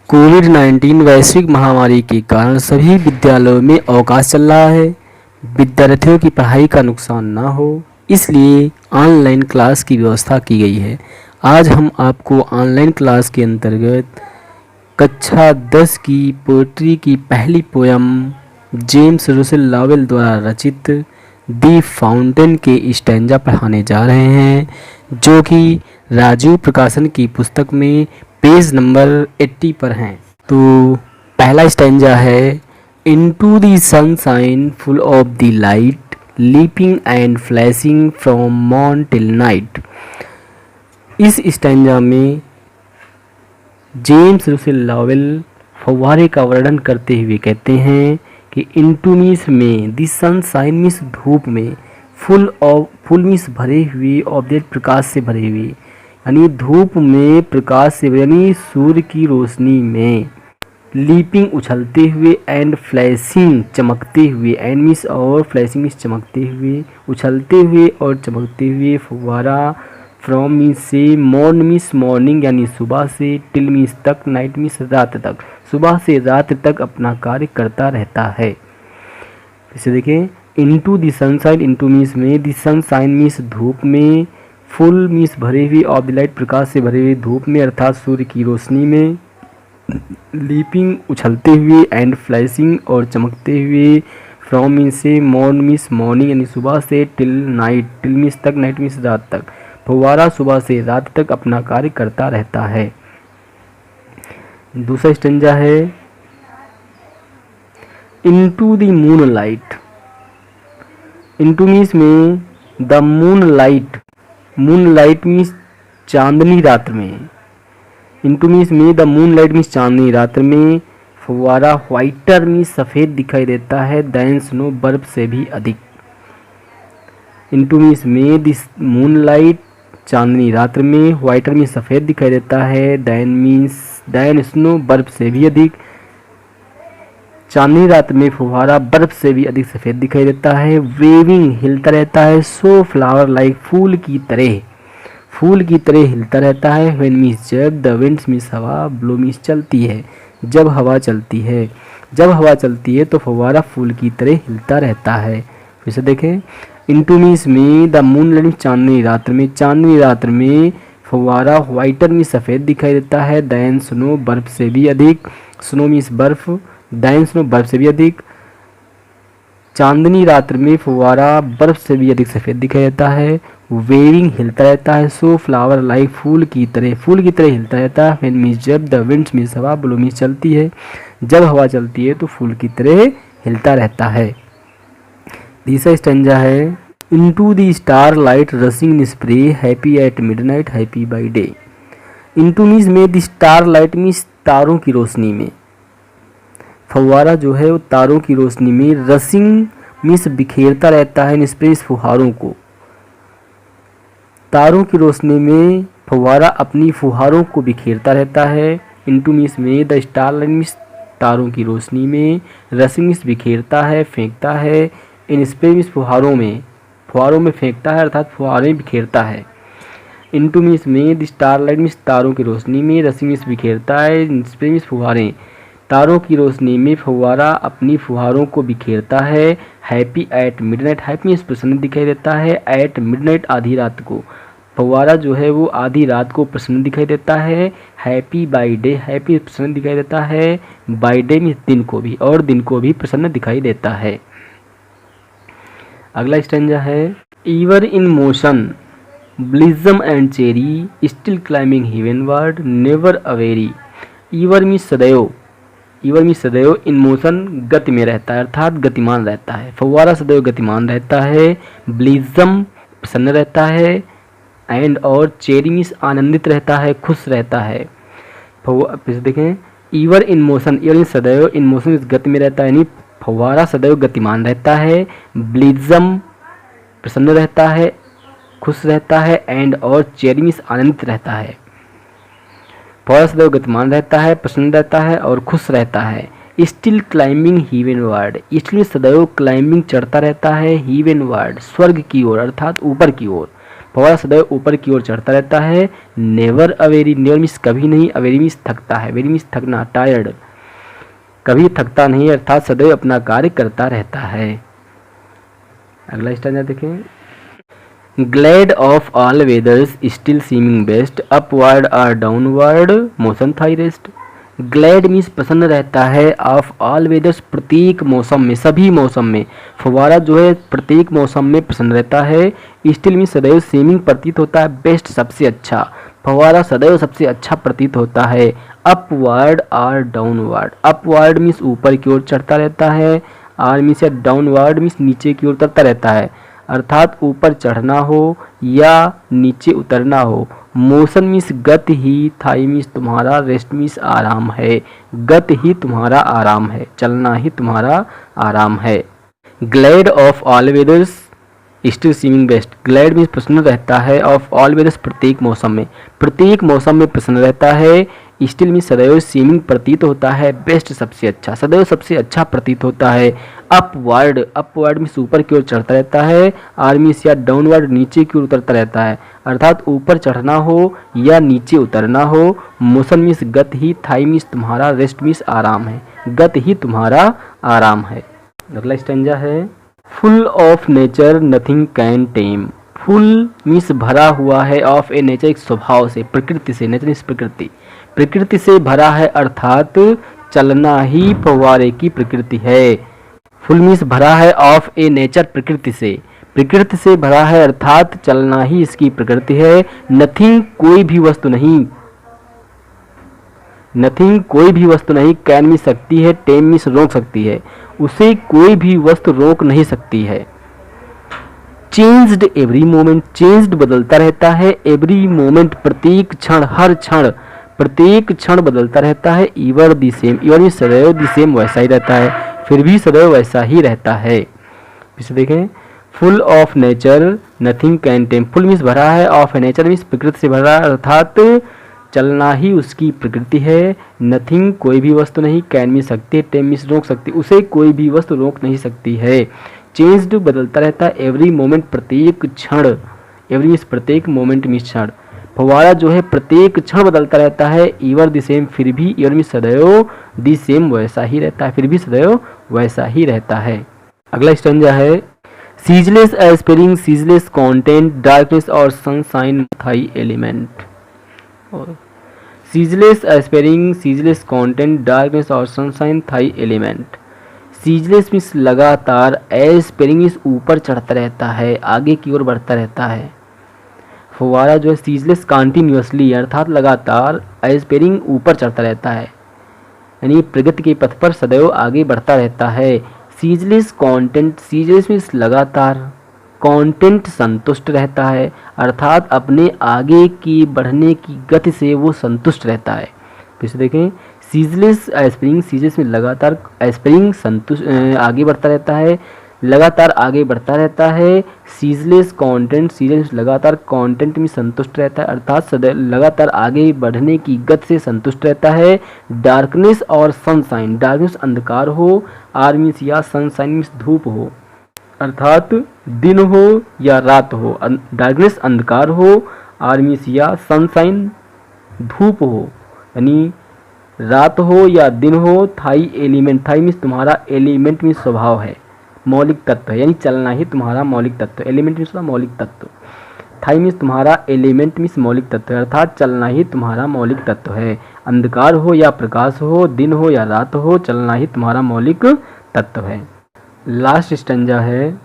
कोविड-19 वैश्विक महामारी के कारण सभी विद्यालयों में अवकाश चल रहा है। विद्यार्थियों की पढ़ाई का नुकसान ना हो, इसलिए ऑनलाइन क्लास की व्यवस्था की गई है। आज हम आपको ऑनलाइन क्लास के अंतर्गत कक्षा 10 की पोएट्री की पहली पोयम जेम्स रुसेल लॉवेल द्वारा रचित दी फाउंटेन के स्टैंजा पढ़ाने जा रहे हैं, जो कि राजीव प्रकाशन की पुस्तक में पेज नंबर 80 पर हैं। तो पहला स्टैंजा है, into the sunshine full of the light, leaping and flashing from morn till night. इस स्टैंजा में जेम्स रुसेल लॉवेल फव्वारे का वर्णन करते हुए कहते हैं कि इनटू मीन्स में, द सनशाइन मीन्स धूप में, फुल मीन्स भरे हुए, ऑब्जेक्ट प्रकाश से भरे हुए, यानी धूप में प्रकाश से, यानी सूर्य की रोशनी में, लीपिंग उछलते हुए, एंड फ्लैशिंग चमकते हुए, एंड मीन्स और फ्लैशिंग मीन्स चमकते हुए, उछलते हुए और चमकते हुए फव्वारा, फ्रॉम मीन्स से, मॉर्न मीन्स मॉर्निंग यानी सुबह से, टिल मीन्स तक, नाइट मीन्स रात तक, सुबह से रात तक अपना कार्य करता रहता है। इसे देखें, into the sunshine, into means में, द सनशाइन मीन्स धूप में, फुल मीन्स भरे हुए, ऑफ द लाइट प्रकाश से भरे हुए धूप में अर्थात सूर्य की रोशनी में, लीपिंग उछलते हुए, एंड फ्लैशिंग और चमकते हुए, फ्रॉम मीन्स से, मॉर्न मीन्स मॉर्निंग यानी सुबह से, टिल नाइट, टिल मीन्स तक, नाइट मीन्स रात तक, फव्वारा सुबह से रात तक अपना कार्य करता रहता है। दूसरा स्टैंजा है, into the moonlight, into means में, the moonlight, moonlight means चांदनी रात में, इनटू मीन्स में, द मून लाइट मीन्स चांदनी रात में, फव्वारा व्हाइटर मीन्स सफ़ेद दिखाई देता है, दैन स्नो बर्फ से भी अधिक। इनटू मीन्स में, द मून लाइट चांदनी रात में, व्हाइटर मीन्स सफ़ेद दिखाई देता है, दैन स्नो बर्फ से भी अधिक, चांदनी रात में फुहारा बर्फ से भी अधिक सफ़ेद दिखाई देता है, वेविंग हिलता रहता है, सो फ्लावर लाइक फूल की तरह हिलता रहता है, व्हेन मीन्स जब, द विंड्स मीन्स हवा, ब्लो मीन्स चलती है, जब हवा चलती है तो फव्वारा फूल की तरह हिलता रहता है। फिर से देखें, इनटू मीन्स में, द मून लाइट चांदनी रात में फव्वारा व्हाइटर मीन्स सफ़ेद दिखाई देता है, दैन स्नो बर्फ से भी अधिक, स्नो मीन्स बर्फ, दैन स्नो बर्फ से भी अधिक, चांदनी रात में फव्वारा बर्फ से भी अधिक सफ़ेद दिखाई देता है, वेविंग हिलता रहता है, सो फ्लावर लाइक फूल की तरह हिलता रहता है, व्हेन मीन्स जब, द विंड्स मीन्स हवा, ब्लो मीन्स चलती है, जब हवा चलती है तो फूल की तरह हिलता रहता है। तीसरा स्टैंजा है, into the star light रसिंग in spray, happy at midnight, happy by day. Into means में, द स्टार लाइट मीन्स तारों की रोशनी में, फव्वारा जो है वो तारों की रोशनी में, रसिंग मीन्स बिखेरता रहता है, इन स्प्रे फुहारों को, तारों की रोशनी में फव्वारा अपनी फुहारों को बिखेरता रहता है। इनटू मीन्स में, द स्टार लाइट मीन्स तारों की रोशनी में, रसिंग मीन्स बिखेरता है, फेंकता है, इन स्प्रे मीन्स फुहारों में फेंकता है अर्थात फुहारें बिखेरता है। इनटू मीन्स में, द स्टार लाइट मीन्स तारों की रोशनी में, रसिंग मीन्स बिखेरता है, इन स्प्रे मीन्स फुहारें, तारों की रोशनी में फव्वारा अपनी फुहारों को बिखेरता है। Happy at midnight, happy means प्रसन्न दिखाई देता है, एट मिडनाइट आधी रात को, फव्वारा जो है वो आधी रात को प्रसन्न दिखाई देता है। हैप्पी बाई डे, हैप्पी प्रसन्न दिखाई देता है, बाई डे मीन्स दिन को भी, और दिन को भी प्रसन्न दिखाई देता है। अगला स्टैंजा है, ever in motion blithesome and cheery, still climbing heavenward, never aweary. Ever means सदैव, इन मोशन गति में रहता है अर्थात गतिमान रहता है, फव्वारा सदैव गतिमान रहता है, ब्लिजम प्रसन्न रहता है, एंड और चेरी मीन्स आनंदित रहता है, खुश रहता है। फिर देखें, ईवर इन मोशन, ईवर मीन्स सदैव, इन मोशन मीन्स गति में रहता है यानी फव्वारा सदैव गतिमान रहता है, ब्लिजम प्रसन्न रहता है, खुश रहता है, एंड और चेरी मीन्स आनंदित रहता है। फव्वारा सदैव गतिमान रहता है, प्रसन्न रहता है और खुश रहता है। स्टिल क्लाइंबिंग हीवेनवर्ड, इसलिए सदैव क्लाइंबिंग चढ़ता रहता है, हीवेनवर्ड स्वर्ग की ओर अर्थात ऊपर की ओर, फव्वारा सदैव ऊपर की ओर चढ़ता रहता है। नेवर अवेरी, नेवर मीन्स कभी नहीं, अवेरी मीन्स थकता है, वेरी मीन्स थकना, टायर्ड, कभी थकता नहीं अर्थात सदैव अपना कार्य करता रहता है। अगला स्टैंजा देखें। Glad of all weathers still seeming best, upward or downward motion thy rest. Glad means प्रसन्न रहता है, ऑफ ऑल वेदर्स प्रत्येक मौसम में, सभी मौसम में। फव्वारा जो है प्रत्येक मौसम में प्रसन्न रहता है। स्टिल मीन्स सदैव सीमिंग प्रतीत होता है, बेस्ट सबसे अच्छा, फव्वारा सदैव सबसे अच्छा प्रतीत होता है। Upward or downward, upward means ऊपर की ओर चढ़ता रहता है, आर मीन्स या डाउनवर्ड मीन्स नीचे की ओर उतरता रहता है, अर्थात ऊपर चढ़ना हो या नीचे उतरना हो। मोशन मीन्स गति ही, थाई मीन्स तुम्हारा, रेस्ट मीन्स आराम है, गति ही तुम्हारा आराम है, चलना ही तुम्हारा आराम है। Glad of all weathers still seeming best, glad means प्रसन्न रहता है, ऑफ ऑल वेदर्स प्रत्येक मौसम में, प्रत्येक मौसम में प्रसन्न रहता है। स्टिल मीन्स सदैव सीमिंग प्रतीत होता है, बेस्ट सबसे अच्छा, सदैव सबसे अच्छा प्रतीत होता है। अपवर्ड, अपवर्ड मीन्स ऊपर की ओर चढ़ता रहता है, आर मीन्स या डाउनवर्ड नीचे की ओर उतरता रहता है, अर्थात ऊपर चढ़ना हो या नीचे उतरना हो। मोशन मीन्स गति ही, थाई मीन्स तुम्हारा, रेस्ट मीन्स आराम है, गति ही तुम्हारा आराम है। अगला स्टैंजा है। Full of nature nothing can time, full means भरा हुआ है, ऑफ ए नेचर एक स्वभाव से, प्रकृति से, नेचर मीन्स प्रकृति, प्रकृति से भरा है अर्थात चलना ही फव्वारे की प्रकृति है। फुल मीन्स भरा है, ऑफ ए नेचर प्रकृति से, प्रकृति से भरा है अर्थात चलना ही इसकी प्रकृति है। नथिंग कोई भी वस्तु नहीं, नथिंग कोई भी वस्तु नहीं, कैन मीन्स सकती है, टेम मीन्स रोक सकती है, उसे कोई भी वस्तु रोक नहीं सकती है। चेंज्ड एवरी मोमेंट, चेंज्ड बदलता रहता है, एवरी मोमेंट प्रत्येक क्षण, हर क्षण, प्रत्येक क्षण बदलता रहता है। ईवर दी सेम, ईवर मीन्स सदैव, दी सेम वैसा ही रहता है, फिर भी सदैव वैसा ही रहता है। इसे देखें। Full of nature nothing can time, full means भरा है, ऑफ नेचर मीन्स प्रकृति से भरा अर्थात चलना ही उसकी प्रकृति है। नथिंग कोई भी वस्तु नहीं, कैन मीन्स सकती है, टेम मीन्स रोक सकती, उसे कोई भी वस्तु रोक नहीं सकती है। चेंज्ड बदलता रहता है, एवरी मोमेंट प्रत्येक क्षण, एवरी मीन्स प्रत्येक, मोमेंट मीन्स क्षण। फव्वारा जो है प्रत्येक क्षण बदलता रहता है। ईवर द सेम, फिर भी, ईवर मीन्स सदैव, द सेम वैसा ही रहता है, फिर भी सदैव वैसा ही रहता है। अगला स्टैंजा है। Ceaseless aspiring, ceaseless content, darkness or sunshine thy element. Ceaseless aspiring, ceaseless content, darkness or sunshine thy element. Ceaseless means लगातार, एस्पिरिंग मीन्स ऊपर चढ़ता रहता है, आगे की ओर बढ़ता रहता है। फव्वारा जो है सीजलेस कॉन्टिन्यूसली अर्थात लगातार, एस्पिरिंग ऊपर चढ़ता रहता है, यानी प्रगति के पथ पर सदैव आगे बढ़ता रहता है। सीजलेस कंटेंट, सीजलेस मीन्स लगातार, कंटेंट संतुष्ट रहता है अर्थात अपने आगे की बढ़ने की गति से वो संतुष्ट रहता है। फिर से देखें। सीजलेस एस्पिरिंग, सीजलेस में लगातार, एस्पिरिंग संतुष्ट आगे बढ़ता रहता है, लगातार आगे बढ़ता रहता है। सीजलेस कंटेंट, सीजलेस लगातार, कंटेंट में संतुष्ट रहता है अर्थात लगातार आगे बढ़ने की गति से संतुष्ट रहता है। डार्कनेस और सनशाइन, डार्कनेस अंधकार हो, आर मीन्स या, सनशाइन मीन्स धूप हो अर्थात दिन हो या रात हो। डार्कनेस अंधकार हो, आर मीन्स या, सनशाइन धूप हो, यानी रात हो या दिन हो। थाई एलिमेंट, थाई मीन्स तुम्हारा, एलिमेंट मीन्स स्वभाव है, मौलिक तत्व है, यानी चलना ही तुम्हारा मौलिक तत्व। एलिमेंट मीन्स मौलिक तत्व, थाई मीन्स तुम्हारा, एलिमेंट मीन्स मौलिक तत्व है अर्थात चलना ही तुम्हारा मौलिक तत्व है। अंधकार हो या प्रकाश हो, दिन हो या रात हो, चलना ही तुम्हारा मौलिक तत्व है। लास्ट स्टैंजा है।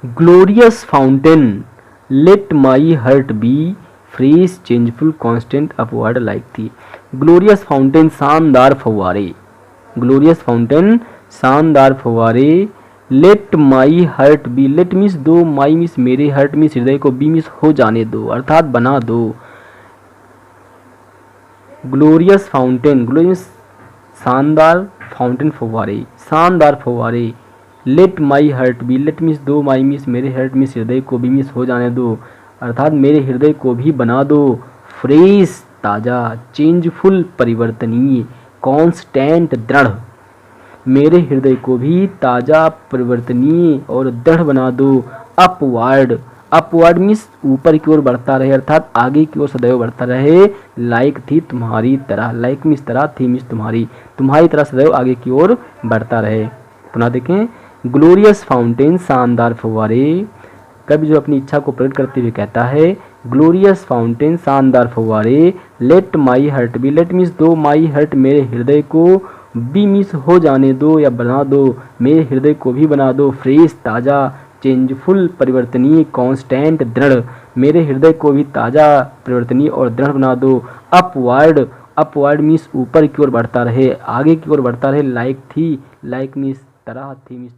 Glorious fountain, let my heart be fresh changeful constant upward like thee. Glorious fountain, शानदार फव्वारे, ग्लोरियस फाउंटेन शानदार फव्वारे। Let my heart be, let means दो, माई मीन्स मेरे, हर्ट मीन्स हृदय को, बी मीन्स हो जाने दो अर्थात बना दो। ग्लोरियस फाउंटेन, ग्लोरियस शानदार, फाउंटेन फव्वारे, शानदार फव्वारे। Let my heart be, let means दो, माई मीन्स मेरे, हर्ट मीन्स हृदय को, बी मीन्स हो जाने दो अर्थात मेरे हृदय को भी बना दो। फ्रेश ताज़ा, चेंजफुल परिवर्तनीय, कांस्टेंट दृढ़, मेरे हृदय को भी ताज़ा, परिवर्तनीय और दृढ़ बना दो। अपवर्ड, अपवर्ड मीन्स ऊपर की ओर बढ़ता रहे, अर्थात आगे की ओर सदैव बढ़ता रहे। लाइक थी तुम्हारी तरह, लाइक मीन्स तरह, थी मीन्स तुम्हारी, तुम्हारी तरह सदैव आगे की ओर बढ़ता रहे। पुनः देखें, ग्लोरियस फाउंटेन, शानदार फव्वारे। कवि जो अपनी इच्छा को प्रकट करते हुए कहता है, ग्लोरियस फाउंटेन, शानदार फव्वारे। Let my heart be, let means दो, माई हर्ट मेरे हृदय को, बी मीन्स हो जाने दो या बना दो, मेरे हृदय को भी बना दो, फ्रेश ताज़ा, चेंजफुल परिवर्तनीय, कांस्टेंट दृढ़, मेरे हृदय को भी ताज़ा, परिवर्तनीय और दृढ़ बना दो। अपवर्ड, अपवर्ड मीन्स ऊपर की ओर बढ़ता रहे, आगे की ओर बढ़ता रहे। लाइक थी, लाइक मीन्स तरह, थी मीन्स